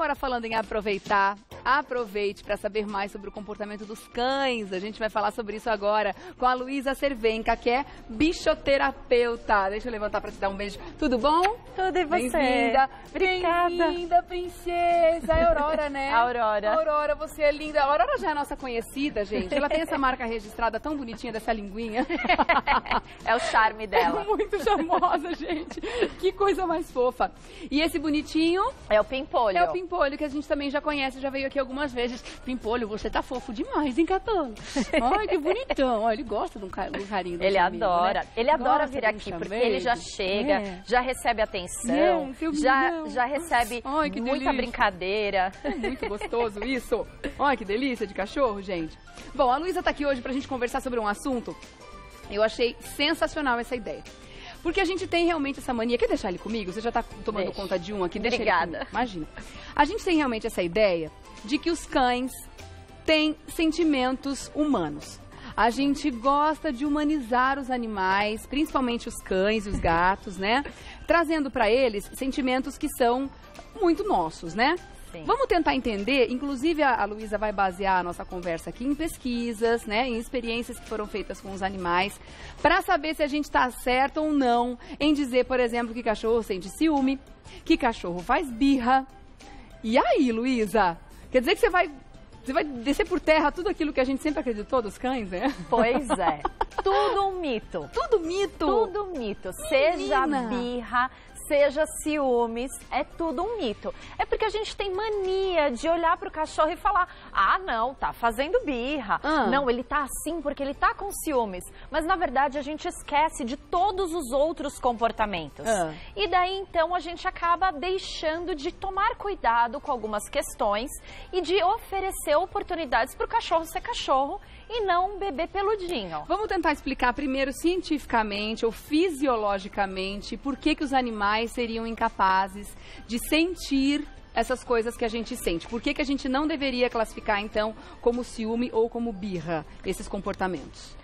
agora falando em aproveitar, aproveite para saber mais sobre o comportamento dos cães. A gente vai falar sobre isso agora com a Luísa Cervenka, que é bichoterapeuta. Deixa eu levantar para te dar um beijo. Tudo bom? Tudo, e você? Bem-vinda. Obrigada. Bem-vinda, princesa. É Aurora, né? Aurora. Aurora, você é linda. A Aurora já é nossa conhecida, gente. Ela tem essa marca registrada tão bonitinha dessa linguinha. É o charme dela. É muito charmosa, gente. Que coisa mais fofa. E esse bonitinho... É o Pimpolho. É o Pimpolho, que a gente também já conhece, já veio aqui algumas vezes. Pimpolho, você tá fofo demais, hein, Catão? Olha que bonitão. Olha, ele gosta do carinho do Ele amigo, adora. Né? Ele adora Gosta vir aqui, do porque chamego. ele já chega, já recebe atenção, Seu já meninão. recebe Ai, que muita delícia. brincadeira. É muito gostoso isso. Olha que delícia de cachorro, gente. Bom, a Luísa tá aqui hoje pra gente conversar sobre um assunto. Eu achei sensacional essa ideia. Porque a gente tem realmente essa mania. Quer deixar ele comigo? Você já tá tomando Deixa. conta de um aqui? Deixa Obrigada. ele comigo. Imagina. A gente tem realmente essa ideia de que os cães têm sentimentos humanos. A gente gosta de humanizar os animais, principalmente os cães e os gatos, né? Trazendo pra eles sentimentos que são muito nossos, né? Sim. Vamos tentar entender, inclusive a Luísa vai basear a nossa conversa aqui em pesquisas, né, em experiências que foram feitas com os animais, para saber se a gente está certo ou não em dizer, por exemplo, que cachorro sente ciúme, que cachorro faz birra. E aí, Luísa? Quer dizer que você vai descer por terra tudo aquilo que a gente sempre acreditou dos cães, né? Pois é. Tudo um mito. Tudo mito. Tudo mito. Seja Menina. birra, seja ciúmes, é tudo um mito. É porque a gente tem mania de olhar pro cachorro e falar: ah, não, tá fazendo birra. Não, ele tá assim porque ele tá com ciúmes. Mas, na verdade, a gente esquece de todos os outros comportamentos. E daí, então, a gente acaba deixando de tomar cuidado com algumas questões e de oferecer oportunidades pro cachorro ser cachorro e não um bebê peludinho. Vamos tentar explicar primeiro cientificamente ou fisiologicamente por que os animais seriam incapazes de sentir essas coisas que a gente sente. Por que a gente não deveria classificar, então, como ciúme ou como birra, esses comportamentos?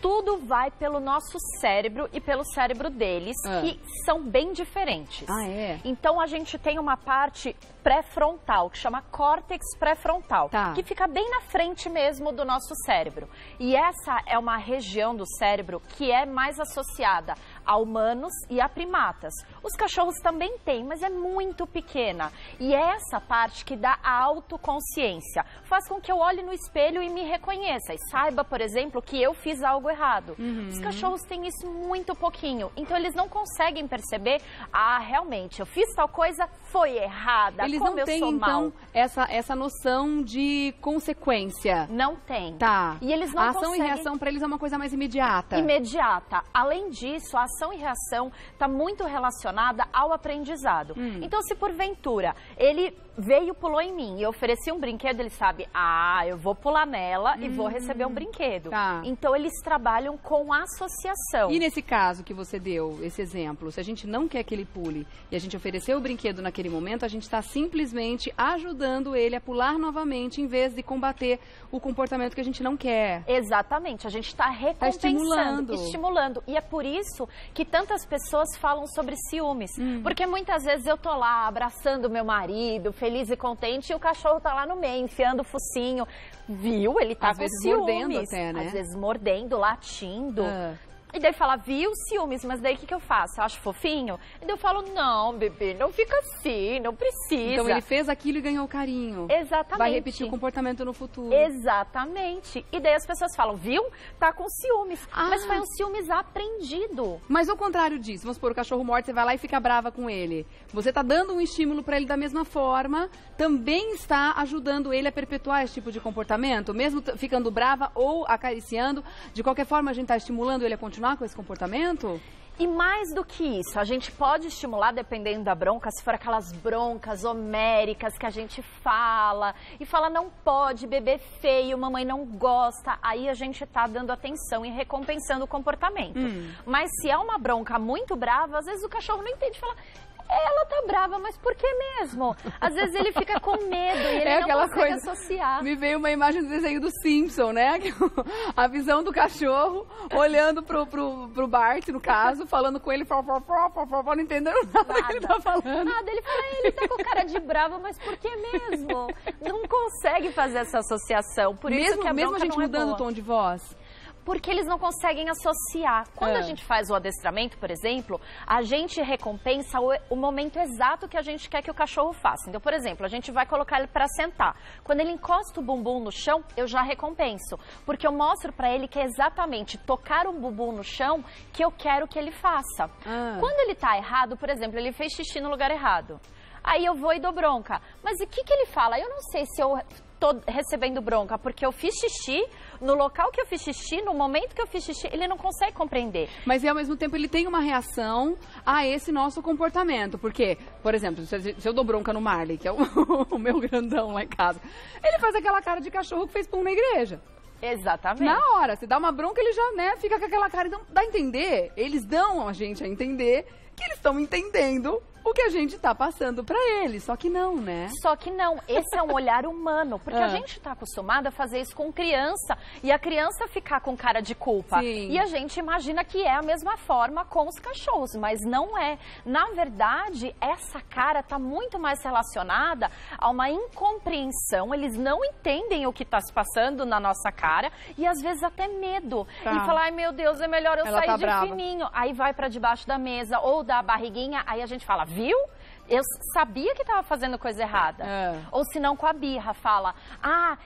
Tudo vai pelo nosso cérebro e pelo cérebro deles, que são bem diferentes. Ah, é? Então, a gente tem uma parte pré-frontal, que chama córtex pré-frontal, que fica bem na frente mesmo do nosso cérebro. E essa é uma região do cérebro que é mais associada a humanos e a primatas. Os cachorros também têm, mas é muito pequena. E é essa parte que dá a autoconsciência. Faz com que eu olhe no espelho e me reconheça. E saiba, por exemplo, que eu fiz algo errado. Os cachorros têm isso muito pouquinho. Então, eles não conseguem perceber: ah, realmente, eu fiz tal coisa, foi errada. Eles como não têm, então, essa noção de consequência. Não tem. Tá. E eles não a ação conseguem... e reação para eles é uma coisa mais imediata. Imediata. Além disso, a ação e reação está muito relacionada ao aprendizado. Então, se porventura ele veio, pulou em mim e ofereci um brinquedo, ele sabe: ah, eu vou pular nela e vou receber um brinquedo. Tá. Então, eles trabalham com associação. E nesse caso que você deu, esse exemplo, se a gente não quer que ele pule e a gente ofereceu o brinquedo naquele momento, a gente está simplesmente ajudando ele a pular novamente em vez de combater o comportamento que a gente não quer. Exatamente, a gente está recompensando, estimulando. E é por isso que tantas pessoas falam sobre ciúmes. Porque muitas vezes eu tô lá abraçando meu marido, feliz e contente, e o cachorro tá lá no meio, enfiando o focinho. Viu? Ele tá Às com vezes ciúmes. mordendo até, né? Às vezes mordendo, latindo. E daí fala: viu, ciúmes, mas daí o que eu faço? Eu acho fofinho? E daí eu falo: não, bebê, não fica assim, não precisa. Então ele fez aquilo e ganhou carinho. Exatamente. Vai repetir o comportamento no futuro. Exatamente. E daí as pessoas falam: viu, tá com ciúmes. Mas foi um ciúmes aprendido. Mas ao contrário disso, vamos supor, o cachorro morto, você vai lá e fica brava com ele. Você tá dando um estímulo para ele da mesma forma, também está ajudando ele a perpetuar esse tipo de comportamento, mesmo ficando brava ou acariciando. De qualquer forma, a gente tá estimulando ele a continuar com esse comportamento? E mais do que isso, a gente pode estimular, dependendo da bronca, se for aquelas broncas homéricas que a gente fala, e fala: não pode, bebê feio, mamãe não gosta, aí a gente tá dando atenção e recompensando o comportamento. Mas se é uma bronca muito brava, às vezes o cachorro não entende, fala: ela tá brava, mas por que mesmo? Às vezes ele fica com medo e ele não consegue associar. Me veio uma imagem do desenho do Simpson, né? A visão do cachorro olhando pro Bart, no caso, falando com ele, não entendendo nada que ele tá falando. Nada, ele fala, ele tá com cara de bravo, mas por que mesmo? Não consegue fazer essa associação, por isso que mesmo a gente mudando o tom de voz. Porque eles não conseguem associar. Quando a gente faz o adestramento, por exemplo, a gente recompensa o momento exato que a gente quer que o cachorro faça. Então, por exemplo, a gente vai colocar ele para sentar. Quando ele encosta o bumbum no chão, eu já recompenso. Porque eu mostro para ele que é exatamente tocar o bumbum no chão que eu quero que ele faça. Quando ele tá errado, por exemplo, ele fez xixi no lugar errado. Aí eu vou e dou bronca. Mas o que ele fala? Eu não sei se eu tô recebendo bronca porque eu fiz xixi, no local que eu fiz xixi, no momento que eu fiz xixi, ele não consegue compreender. Mas ao mesmo tempo ele tem uma reação a esse nosso comportamento. Porque, por exemplo, se eu dou bronca no Marley, que é o meu grandão lá em casa, ele faz aquela cara de cachorro que fez pum na igreja. Exatamente. Na hora, se dá uma bronca, ele já, né, fica com aquela cara. Então, dá a entender, eles dão a gente a entender que eles estão entendendo o que a gente tá passando pra eles, só que não, né? Só que não, esse é um olhar humano, porque a gente tá acostumada a fazer isso com criança, e a criança ficar com cara de culpa. Sim. E a gente imagina que é a mesma forma com os cachorros, mas não é. Na verdade, essa cara tá muito mais relacionada a uma incompreensão, eles não entendem o que tá se passando na nossa cara, e às vezes até medo. Tá. E falar, ai meu Deus, é melhor eu sair tá de brava. fininho. Aí vai pra debaixo da mesa, ou da barriguinha, aí a gente fala, viu? Eu sabia que estava fazendo coisa errada. Ou se não, com a birra, fala,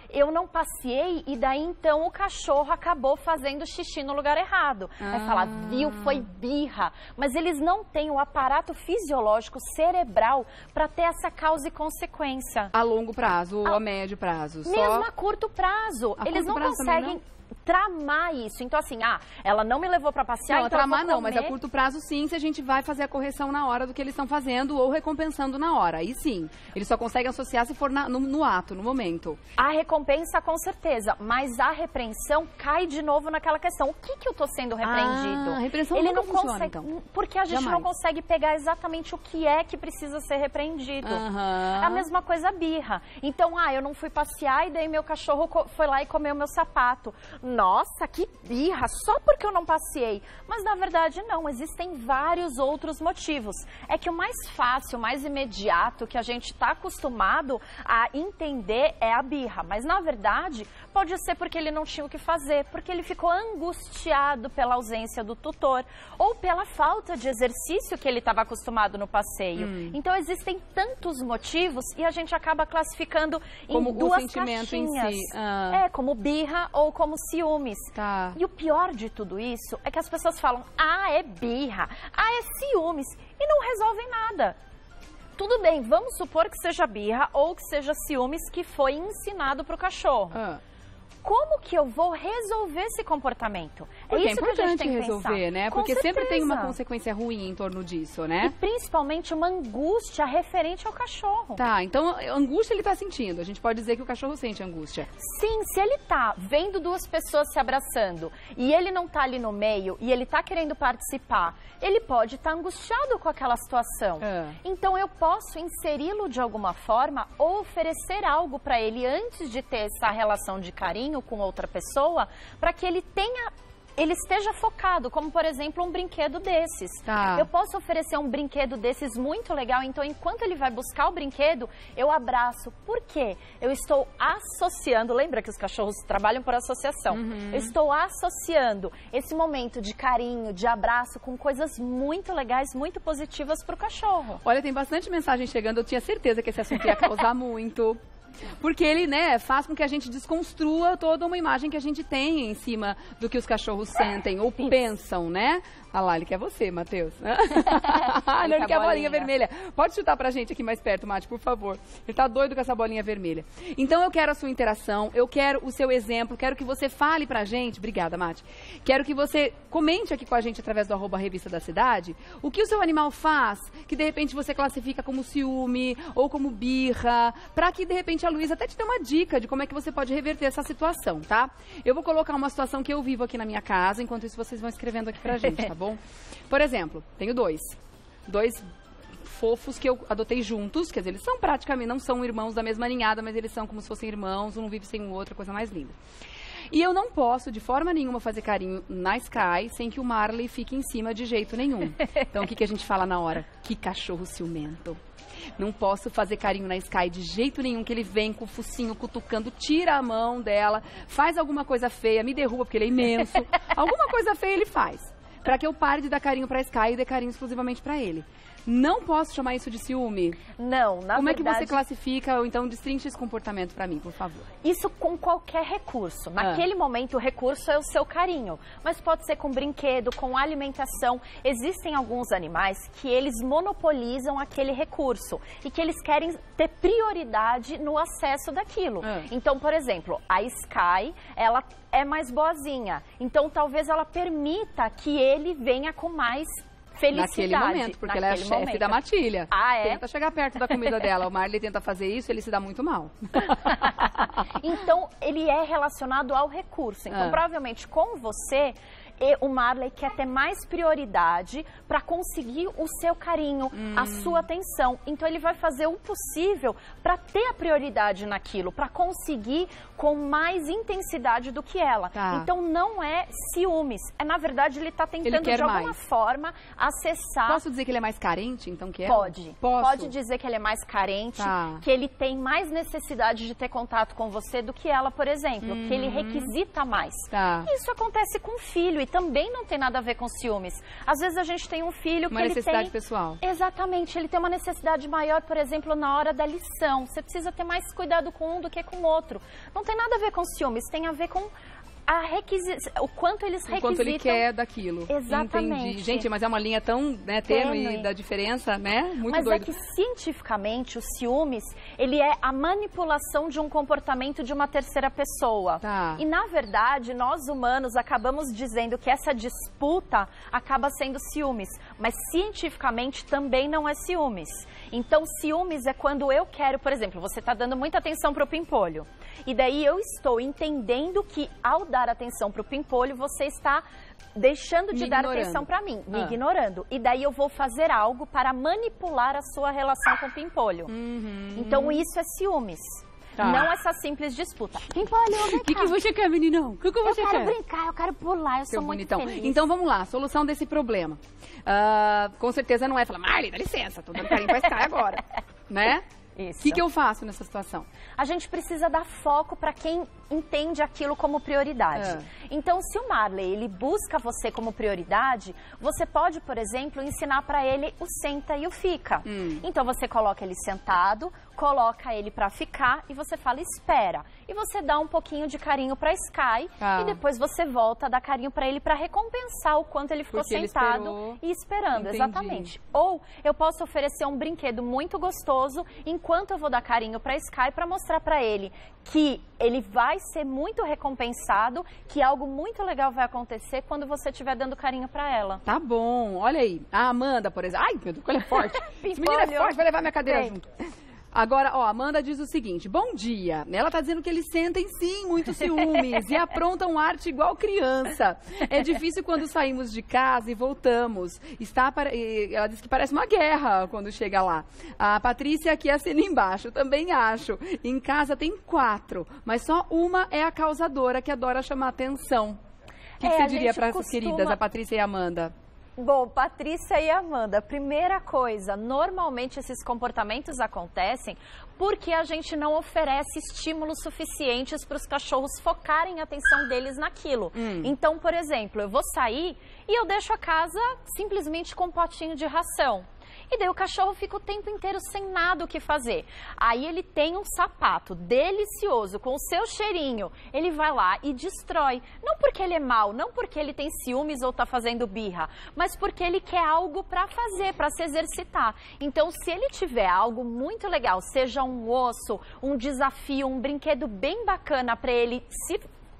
eu não passeei e daí então o cachorro acabou fazendo xixi no lugar errado. Aí fala, viu, foi birra. Mas eles não têm o aparato fisiológico cerebral para ter essa causa e consequência. A longo prazo ou a médio prazo? Mesmo a curto prazo. Eles não conseguem tramar isso. Então, assim, ela não me levou pra passear, não, então tramar eu vou comer. Mas a curto prazo, sim, se a gente vai fazer a correção na hora do que eles estão fazendo ou recompensando na hora. Aí sim, eles só conseguem associar se for no ato, no momento. A recompensa, com certeza, mas a repreensão cai de novo naquela questão. O que eu tô sendo repreendido? A repreensão ele não consegue, funciona, então. Porque a gente não consegue pegar exatamente o que é que precisa ser repreendido. É a mesma coisa a birra. Então, eu não fui passear e daí meu cachorro foi lá e comeu meu sapato. Nossa, que birra, só porque eu não passeei. Mas na verdade não, existem vários outros motivos. É que o mais fácil, o mais imediato que a gente está acostumado a entender é a birra. Mas na verdade pode ser porque ele não tinha o que fazer, porque ele ficou angustiado pela ausência do tutor ou pela falta de exercício que ele estava acostumado no passeio. Então existem tantos motivos e a gente acaba classificando como em duas sentimento caixinhas. Em si. Como birra ou como ciúmes. Tá. E o pior de tudo isso é que as pessoas falam, é birra, é ciúmes, e não resolvem nada. Tudo bem, vamos supor que seja birra ou que seja ciúmes que foi ensinado para o cachorro. Como que eu vou resolver esse comportamento? Porque é isso que a gente tem que resolver, pensar. né? Com Porque certeza. sempre tem uma consequência ruim em torno disso, né? E principalmente uma angústia referente ao cachorro. Tá, então angústia ele tá sentindo. A gente pode dizer que o cachorro sente angústia. Sim, se ele tá vendo duas pessoas se abraçando e ele não tá ali no meio e ele tá querendo participar, ele pode estar angustiado com aquela situação. Então eu posso inseri-lo de alguma forma ou oferecer algo para ele antes de ter essa relação de carinho com outra pessoa, para que ele esteja focado, como por exemplo um brinquedo desses. Eu posso oferecer um brinquedo desses muito legal, então enquanto ele vai buscar o brinquedo, eu abraço. Por quê? Eu estou associando, lembra que os cachorros trabalham por associação, eu estou associando esse momento de carinho, de abraço com coisas muito legais, muito positivas para o cachorro. Olha, tem bastante mensagem chegando, eu tinha certeza que esse assunto ia causar muito. Porque ele, faz com que a gente desconstrua toda uma imagem que a gente tem em cima do que os cachorros sentem ou pensam, né? Ah lá, ele quer você, Matheus. Ele quer a bolinha vermelha. Pode chutar pra gente aqui mais perto, Mate, por favor. Ele tá doido com essa bolinha vermelha. Então eu quero a sua interação, eu quero o seu exemplo, quero que você fale pra gente. Obrigada, Mate. Quero que você comente aqui com a gente através do @Revista da Cidade o que o seu animal faz, que de repente você classifica como ciúme ou como birra, pra que de repente a Luísa até te dê uma dica de como é que você pode reverter essa situação, tá? Eu vou colocar uma situação que eu vivo aqui na minha casa, enquanto isso vocês vão escrevendo aqui pra gente, tá bom? Por exemplo, tenho dois fofos que eu adotei juntos, quer dizer, eles são praticamente, não são irmãos da mesma ninhada, mas eles são como se fossem irmãos, um vive sem o outro, coisa mais linda. E eu não posso, de forma nenhuma, fazer carinho na Sky sem que o Marley fique em cima de jeito nenhum. Então, o que a gente fala na hora? Que cachorro ciumento. Não posso fazer carinho na Sky de jeito nenhum, que ele vem com o focinho cutucando, tira a mão dela, faz alguma coisa feia, me derruba porque ele é imenso. Alguma coisa feia ele faz, para que eu pare de dar carinho pra Sky e dê carinho exclusivamente pra ele. Não posso chamar isso de ciúme? Não, na Como verdade... é que você classifica, ou então destrincha esse comportamento pra mim, por favor? Isso com qualquer recurso. Naquele momento, o recurso é o seu carinho. Mas pode ser com brinquedo, com alimentação. Existem alguns animais que eles monopolizam aquele recurso e que eles querem ter prioridade no acesso daquilo. Então, por exemplo, a Sky, ela é mais boazinha. Então, talvez ela permita que ele venha com mais felicidade. Naquele momento, porque ela é a chefe da matilha. Ah, é? Tenta chegar perto da comida dela. O Marley tenta fazer isso, ele se dá muito mal. Então, ele é relacionado ao recurso. Então, provavelmente, com você, o Marley quer ter mais prioridade para conseguir o seu carinho, a sua atenção. Então, ele vai fazer o possível para ter a prioridade naquilo, para conseguir com mais intensidade do que ela. Então, não é ciúmes. Na verdade, ele está tentando, de alguma forma, acessar... Posso dizer que ele é mais carente, então, que é? Pode. Pode dizer que ele é mais carente, que ele tem mais necessidade de ter contato com você do que ela, por exemplo, que ele requisita mais. Isso acontece com o filho e também não tem nada a ver com ciúmes. Às vezes a gente tem um filho que ele tem... Uma necessidade pessoal. Exatamente. Ele tem uma necessidade maior, por exemplo, na hora da lição. Você precisa ter mais cuidado com um do que com o outro. Não tem nada a ver com ciúmes, tem a ver com o quanto eles requisitam. O quanto ele quer daquilo. Exatamente. Entendi. Gente, mas é uma linha tão tênue da diferença, né? Muito doido. Mas é que cientificamente o ciúmes, ele é a manipulação de um comportamento de uma terceira pessoa. E na verdade, nós humanos acabamos dizendo que essa disputa acaba sendo ciúmes. Mas cientificamente também não é ciúmes. Então, ciúmes é quando eu quero, por exemplo, você está dando muita atenção para o pimpolho. E daí eu estou entendendo que ao dar atenção para o pimpolho, você está deixando de dar atenção para mim, me ignorando. E daí eu vou fazer algo para manipular a sua relação com o pimpolho. Então, isso é ciúmes. Não essa simples disputa. Pimpolho, o que você quer, meninão? O que você quer? Eu quero brincar, eu quero pular, eu sou muito feliz. Então, vamos lá, solução desse problema. Com certeza não é falar, Marley, dá licença, tô dando carinho pra Sky agora, né? Isso. O que eu faço nessa situação? A gente precisa dar foco para quem entende aquilo como prioridade. Então, se o Marley, ele busca você como prioridade, você pode, por exemplo, ensinar para ele o senta e o fica. Então, você coloca ele sentado, coloca ele para ficar e você fala, espera. E você dá um pouquinho de carinho para Sky e depois você volta a dar carinho para ele para recompensar o quanto ele ficou sentado e esperando. Exatamente. Ou eu posso oferecer um brinquedo muito gostoso enquanto eu vou dar carinho para Sky para mostrar para ele que ele vai ser muito recompensado, que algo muito legal vai acontecer quando você estiver dando carinho para ela. Tá bom, olha aí. A Amanda, por exemplo. Ai, meu Deus, ela é forte. Esse menino é forte, vai levar minha cadeira junto. Agora, ó, a Amanda diz o seguinte, bom dia. Ela tá dizendo que eles sentem, sim, muito ciúmes e aprontam arte igual criança. É difícil quando saímos de casa e voltamos. Ela diz que parece uma guerra quando chega lá. A Patrícia aqui assina embaixo, também acho. Em casa tem 4, mas só uma é a causadora que adora chamar atenção. O que você diria para essas queridas, a Patrícia e a Amanda? Bom, Patrícia e Amanda, primeira coisa, normalmente esses comportamentos acontecem porque a gente não oferece estímulos suficientes para os cachorros focarem a atenção deles naquilo. Então, por exemplo, eu vou sair e eu deixo a casa simplesmente com um potinho de ração. E daí o cachorro fica o tempo inteiro sem nada o que fazer. Aí ele tem um sapato delicioso, com o seu cheirinho. Ele vai lá e destrói. Não porque ele é mau, não porque ele tem ciúmes ou está fazendo birra, mas porque ele quer algo para fazer, para se exercitar. Então, se ele tiver algo muito legal, seja um osso, um desafio, um brinquedo bem bacana para ele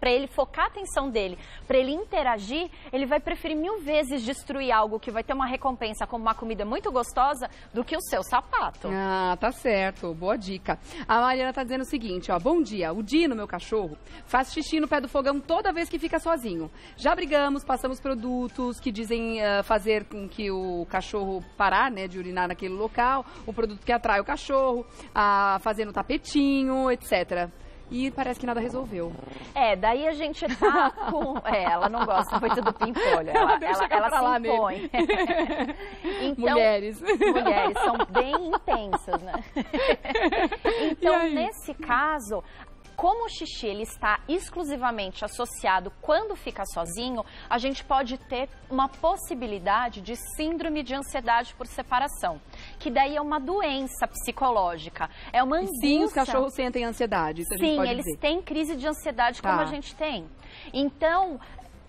para ele focar a atenção dele, para ele interagir, ele vai preferir 1000 vezes destruir algo que vai ter uma recompensa como uma comida muito gostosa do que o seu sapato. Ah, tá certo. Boa dica. A Mariana tá dizendo o seguinte, ó. Bom dia. O Dino, meu cachorro, faz xixi no pé do fogão toda vez que fica sozinho. Já brigamos, passamos produtos que dizem fazer com que o cachorro parar, né, de urinar naquele local, o produto que atrai o cachorro, fazendo tapetinho, etc. E parece que nada resolveu. Daí a gente tá com... ela não gosta muito do pimpolho. Ela se impõe. Então, mulheres são bem intensas, né? Então, nesse caso... Como o xixi ele está exclusivamente associado quando fica sozinho, a gente pode ter uma possibilidade de síndrome de ansiedade por separação, que daí é uma doença psicológica, é uma angústia. Sim, os cachorros sentem ansiedade, isso a gente pode dizer. Sim, eles têm crise de ansiedade como a gente tem. Então...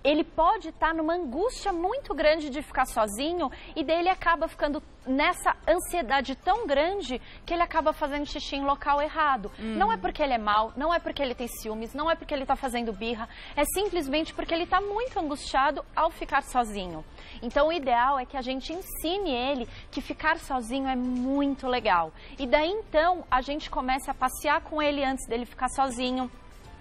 ele pode estar numa angústia muito grande de ficar sozinho e daí ele acaba ficando nessa ansiedade tão grande que ele acaba fazendo xixi em local errado. Não é porque ele é mau, não é porque ele tem ciúmes, não é porque ele está fazendo birra, é simplesmente porque ele está muito angustiado ao ficar sozinho. Então o ideal é que a gente ensine ele que ficar sozinho é muito legal. E daí então a gente comece a passear com ele antes dele ficar sozinho,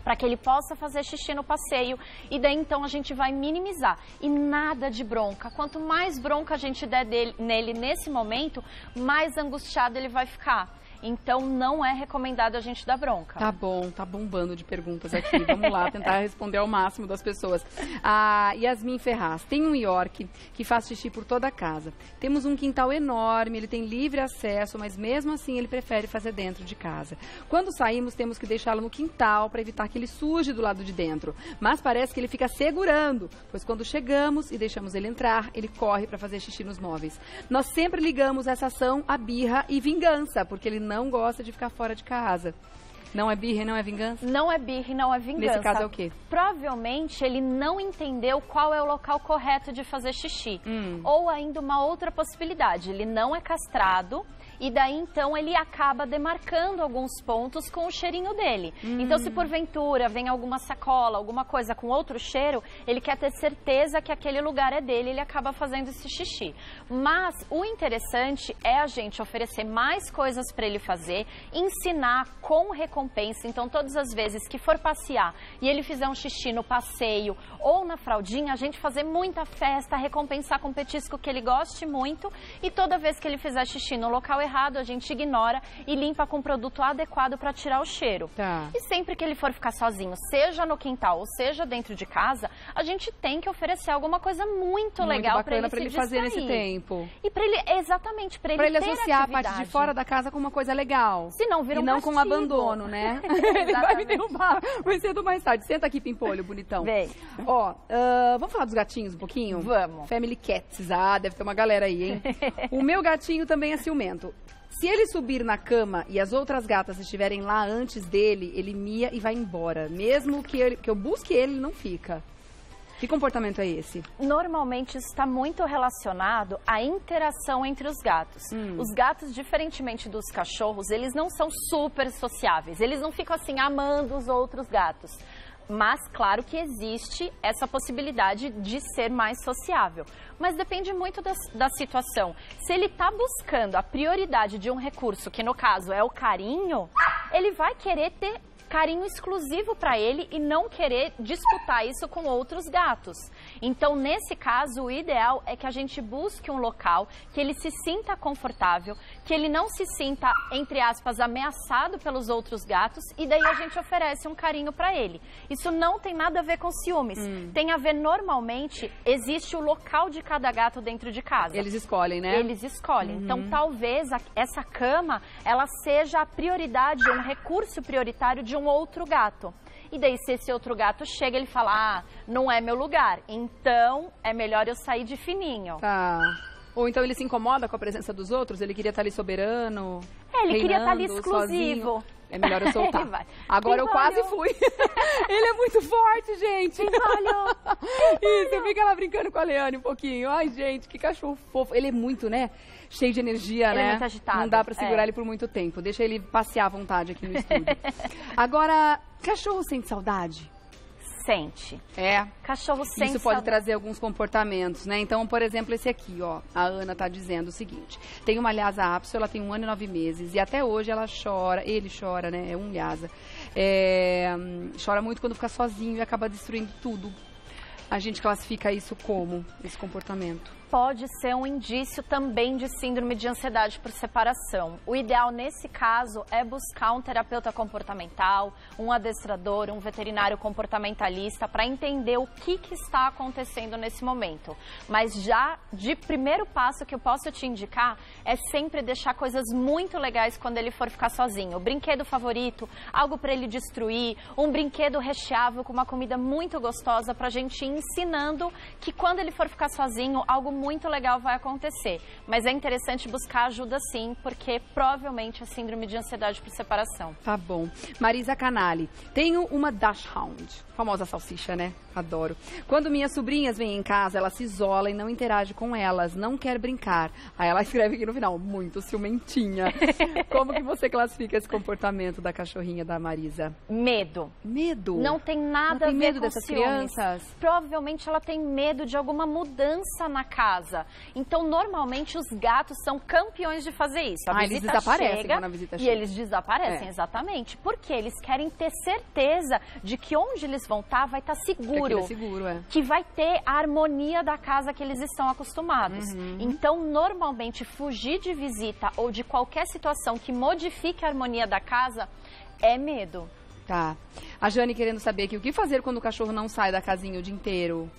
para que ele possa fazer xixi no passeio, e daí então a gente vai minimizar. E nada de bronca. Quanto mais bronca a gente der nele nesse momento, mais angustiado ele vai ficar. Então, não é recomendado a gente dar bronca. Tá bom, tá bombando de perguntas aqui. Vamos lá, tentar responder ao máximo das pessoas. A Yasmin Ferraz, tem um York que faz xixi por toda a casa. Temos um quintal enorme, ele tem livre acesso, mas mesmo assim ele prefere fazer dentro de casa. Quando saímos, temos que deixá-lo no quintal para evitar que ele suje do lado de dentro. Mas parece que ele fica segurando, pois quando chegamos e deixamos ele entrar, ele corre para fazer xixi nos móveis. Nós sempre ligamos essa ação a birra e vingança, porque ele não gosta de ficar fora de casa. Não é birra e não é vingança? Não é birra e não é vingança. Nesse caso é o quê? Provavelmente ele não entendeu qual é o local correto de fazer xixi. Ou ainda uma outra possibilidade, ele não é castrado e daí então ele acaba demarcando alguns pontos com o cheirinho dele. Então se porventura vem alguma sacola, alguma coisa com outro cheiro, ele quer ter certeza que aquele lugar é dele, ele acaba fazendo esse xixi. Mas o interessante é a gente oferecer mais coisas para ele fazer, ensinar com recompensa. Então todas as vezes que for passear e ele fizer um xixi no passeio ou na fraldinha, a gente fazer muita festa, recompensar com petisco que ele goste muito, e toda vez que ele fizer xixi no local errado, a gente ignora e limpa com produto adequado para tirar o cheiro. E sempre que ele for ficar sozinho, seja no quintal ou seja dentro de casa, a gente tem que oferecer alguma coisa muito legal para ele fazer nesse tempo. E para ele, exatamente, para ele ter associar a parte de fora da casa com uma coisa legal. Se não vira um castigo. E não com abandono, né? Ele vai me derrubar mais cedo ou mais tarde. Senta aqui, Pimpolho, bonitão. Vem. Ó, vamos falar dos gatinhos um pouquinho? Vamos. Family Cats. Deve ter uma galera aí, hein? O meu gatinho também é ciumento. Se ele subir na cama e as outras gatas estiverem lá antes dele, ele mia e vai embora. Mesmo que eu busque ele não fica. Que comportamento é esse? Normalmente isso está muito relacionado à interação entre os gatos. Os gatos, diferentemente dos cachorros, eles não são super sociáveis. Eles não ficam assim amando os outros gatos. Mas, claro que existe essa possibilidade de ser mais sociável. Mas depende muito da situação. Se ele está buscando a prioridade de um recurso, que no caso é o carinho, ele vai querer ter carinho exclusivo para ele e não querer disputar isso com outros gatos. Então, nesse caso, o ideal é que a gente busque um local que ele se sinta confortável, que ele não se sinta, entre aspas, ameaçado pelos outros gatos, e daí a gente oferece um carinho para ele. Isso não tem nada a ver com ciúmes. Tem a ver, normalmente, existe o local de cada gato dentro de casa. Eles escolhem, né? Eles escolhem. Então, talvez essa cama, ela seja a prioridade, um recurso prioritário de um outro gato. E daí, se esse outro gato chega, ele fala, não é meu lugar, então é melhor eu sair de fininho. Tá. Ou então ele se incomoda com a presença dos outros, ele queria estar ali soberano, ele queria estar ali exclusivo. Sozinho. É melhor eu soltar. Agora eu quase fui. Ele é muito forte, gente. Isso, eu fico lá brincando com a Leane um pouquinho. Ai, gente, que cachorro fofo. Ele é muito, né? Cheio de energia, ele né? É muito agitado. Não dá pra segurar ele por muito tempo. Deixa ele passear à vontade aqui no estúdio. Agora, cachorro sente saudade? sente. Cachorro sente. Isso pode trazer alguns comportamentos, né? Então, por exemplo, esse aqui, ó. A Ana tá dizendo o seguinte. Tem uma Lhasa Apso, ela tem 1 ano e 9 meses. E até hoje ela chora, ele chora, né? É um Lhasa. Chora muito quando fica sozinho e acaba destruindo tudo. A gente classifica isso como, esse comportamento? Pode ser um indício também de síndrome de ansiedade por separação. O ideal nesse caso é buscar um terapeuta comportamental, um adestrador, um veterinário comportamentalista para entender o que está acontecendo nesse momento. Mas já de primeiro passo que eu posso te indicar é sempre deixar coisas muito legais quando ele for ficar sozinho. O brinquedo favorito, algo para ele destruir, um brinquedo recheável com uma comida muito gostosa para a gente ir ensinando que quando ele for ficar sozinho, algo muito legal vai acontecer. Mas é interessante buscar ajuda sim, porque provavelmente é síndrome de ansiedade por separação. Tá bom. Marisa Canali, tenho uma Dachshund, famosa salsicha, né? Adoro. Quando minhas sobrinhas vêm em casa, ela se isola e não interage com elas, não quer brincar. Aí ela escreve aqui no final, muito ciumentinha. Como que você classifica esse comportamento da cachorrinha da Marisa? Medo. Medo? Não tem nada a ver com medo dessas ciúmes. Crianças? Provavelmente ela tem medo de alguma mudança na casa. Então, normalmente, os gatos são campeões de fazer isso. Eles desaparecem quando a visita chega. E eles desaparecem, exatamente. Porque eles querem ter certeza de que onde eles vão estar vai estar seguro. Que vai ter a harmonia da casa que eles estão acostumados. Então, normalmente, fugir de visita ou de qualquer situação que modifique a harmonia da casa é medo. Tá. A Jane querendo saber aqui, o que fazer quando o cachorro não sai da casinha o dia inteiro?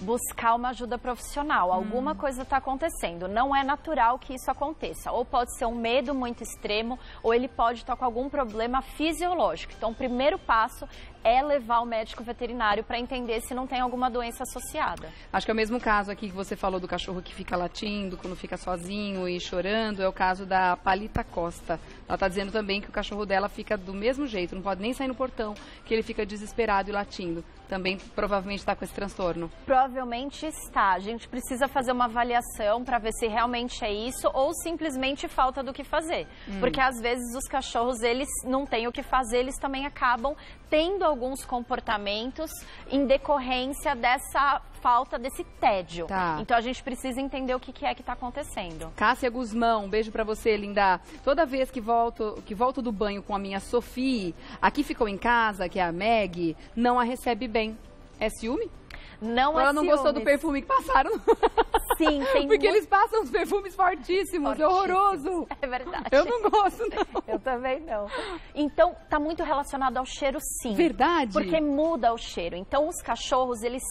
Buscar uma ajuda profissional. Alguma coisa está acontecendo. Não é natural que isso aconteça. Ou pode ser um medo muito extremo, ou ele pode estar com algum problema fisiológico. Então, o primeiro passo é levar o médico veterinário para entender se não tem alguma doença associada. Acho que é o mesmo caso aqui que você falou do cachorro que fica latindo, quando fica sozinho e chorando, é o caso da Palita Costa. Ela está dizendo também que o cachorro dela fica do mesmo jeito, não pode nem sair no portão, que ele fica desesperado e latindo. Também provavelmente está com esse transtorno. Provavelmente está. A gente precisa fazer uma avaliação para ver se realmente é isso ou simplesmente falta do que fazer. Porque às vezes os cachorros, eles não têm o que fazer, eles também acabam tendo alguns comportamentos em decorrência dessa falta, desse tédio. Tá. Então a gente precisa entender o que é que está acontecendo. Cássia Guzmão, um beijo pra você, linda. Toda vez que volto do banho com a minha Sophie, aqui ficou em casa, que é a Meg, não a recebe bem. É ciúme? Não ela não gostou do perfume que passaram. Sim, tem porque eles passam os perfumes fortíssimos, é horroroso. É verdade. Eu não gosto, não. Eu também não. Então, tá muito relacionado ao cheiro, sim. Verdade? Porque muda o cheiro. Então, os cachorros, eles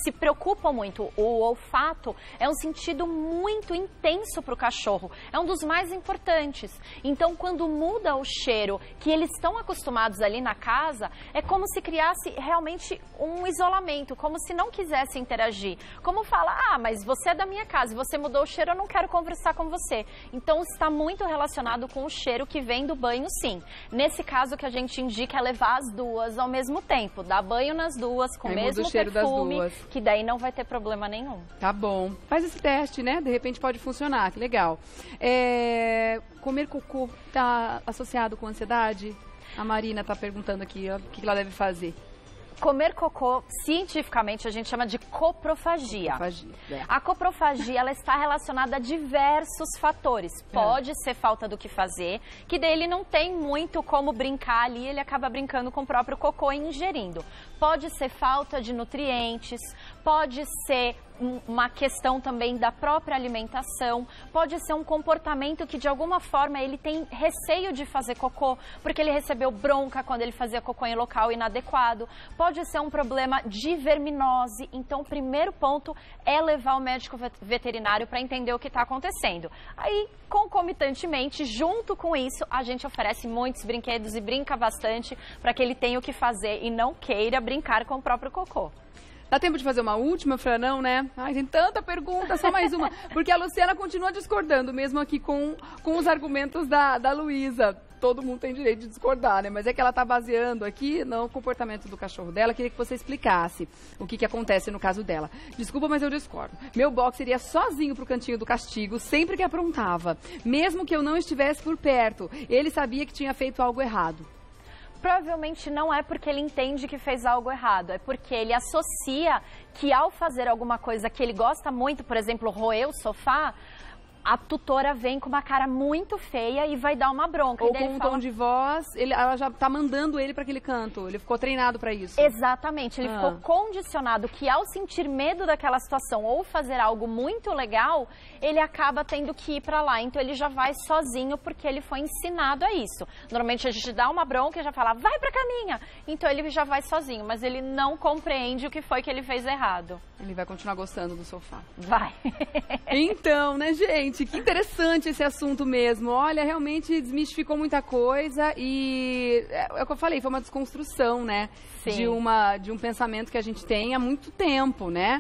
se preocupam muito. O olfato é um sentido muito intenso para o cachorro. É um dos mais importantes. Então, quando muda o cheiro que eles estão acostumados ali na casa, é como se criasse realmente um isolamento, como se não quisesse interagir. Como fala, mas você é da minha casa e você mudou o cheiro, eu não quero conversar com você. Então, está muito relacionado com o cheiro que vem do banho, sim. Nesse caso, o que a gente indica é levar as duas ao mesmo tempo. Dar banho nas duas, com o mesmo cheiro perfume. Das duas. Que daí não vai ter problema nenhum. Tá bom. Faz esse teste, né? De repente pode funcionar. Que legal. Comer cocô tá associado com ansiedade? A Marina tá perguntando aqui, ó, o que ela deve fazer. Comer cocô, cientificamente, a gente chama de coprofagia. A coprofagia, ela está relacionada a diversos fatores. Pode ser falta do que fazer, que daí ele não tem muito como brincar ali, ele acaba brincando com o próprio cocô e ingerindo. Pode ser falta de nutrientes, pode ser uma questão também da própria alimentação, pode ser um comportamento que de alguma forma ele tem receio de fazer cocô, porque ele recebeu bronca quando ele fazia cocô em local inadequado, pode ser um problema de verminose. Então o primeiro ponto é levar o médico veterinário para entender o que está acontecendo. Aí, concomitantemente, junto com isso, a gente oferece muitos brinquedos e brinca bastante para que ele tenha o que fazer e não queira brincar com o próprio cocô. Dá tempo de fazer uma última, Fran? Não, né? Ai, tem tanta pergunta, só mais uma. Porque a Luciana continua discordando, mesmo aqui com os argumentos da Luísa. Todo mundo tem direito de discordar, né? Mas é que ela tá baseando aqui no comportamento do cachorro dela. Queria que você explicasse o que acontece no caso dela. Desculpa, mas eu discordo. Meu boxer iria sozinho pro cantinho do castigo, sempre que aprontava. Mesmo que eu não estivesse por perto. Ele sabia que tinha feito algo errado. Provavelmente não é porque ele entende que fez algo errado, é porque ele associa que ao fazer alguma coisa que ele gosta muito, por exemplo, roer o sofá, a tutora vem com uma cara muito feia e vai dar uma bronca. Ou com um tom de voz, ela já tá mandando ele para aquele canto. Ele ficou treinado para isso. Exatamente. Ele ficou condicionado que ao sentir medo daquela situação ou fazer algo muito legal, ele acaba tendo que ir para lá. Então ele já vai sozinho porque ele foi ensinado a isso. Normalmente a gente dá uma bronca e já fala, vai pra caminha. Então ele já vai sozinho, mas ele não compreende o que foi que ele fez errado. Ele vai continuar gostando do sofá. Vai. Então, né, gente? Que interessante esse assunto mesmo. Olha, realmente desmistificou muita coisa e é o que eu falei, foi uma desconstrução, né? De um pensamento que a gente tem há muito tempo, né?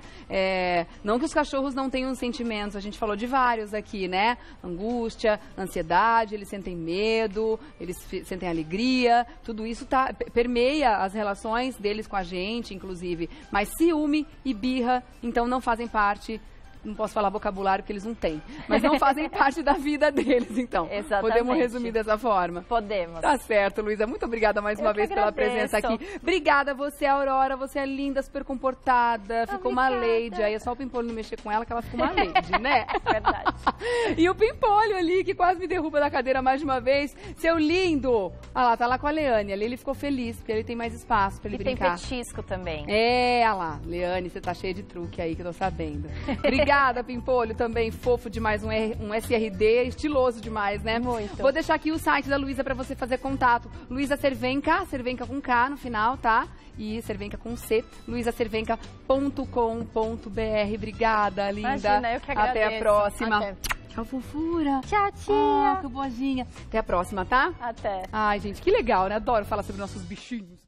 Não que os cachorros não tenham sentimentos, a gente falou de vários aqui, né? Angústia, ansiedade, eles sentem medo, eles sentem alegria, tudo isso permeia as relações deles com a gente, inclusive. Mas ciúme e birra, então não fazem parte. Não posso falar vocabulário porque eles não têm, mas não fazem parte da vida deles, então. Exatamente. Podemos resumir dessa forma? Podemos. Tá certo, Luísa. Muito obrigada mais uma vez pela presença aqui. Obrigada, você, Aurora. Você é linda, super comportada. Ficou uma lady. Aí é só o Pimpolho não mexer com ela que ela ficou uma lady, né? Verdade. E o Pimpolho ali, que quase me derruba da cadeira mais de uma vez. Seu lindo. Olha lá, tá lá com a Leane. Ali ele ficou feliz, porque ele tem mais espaço pra ele brincar. E tem petisco também. Olha lá. Leane, você tá cheia de truque aí que eu tô sabendo. Obrigada, Pimpolho, também fofo demais, um SRD, estiloso demais, né? Muito. Vou deixar aqui o site da Luísa para você fazer contato. Luísa Cervenka, Cervenka com K no final, tá? E Cervenka com C, luisacervenka.com.br. Obrigada, linda. Imagina, eu que agradeço. Até a próxima. Até. Tchau, fofura. Tchau, tia. Que boazinha. Até a próxima, tá? Até. Ai, gente, que legal, né? Adoro falar sobre nossos bichinhos.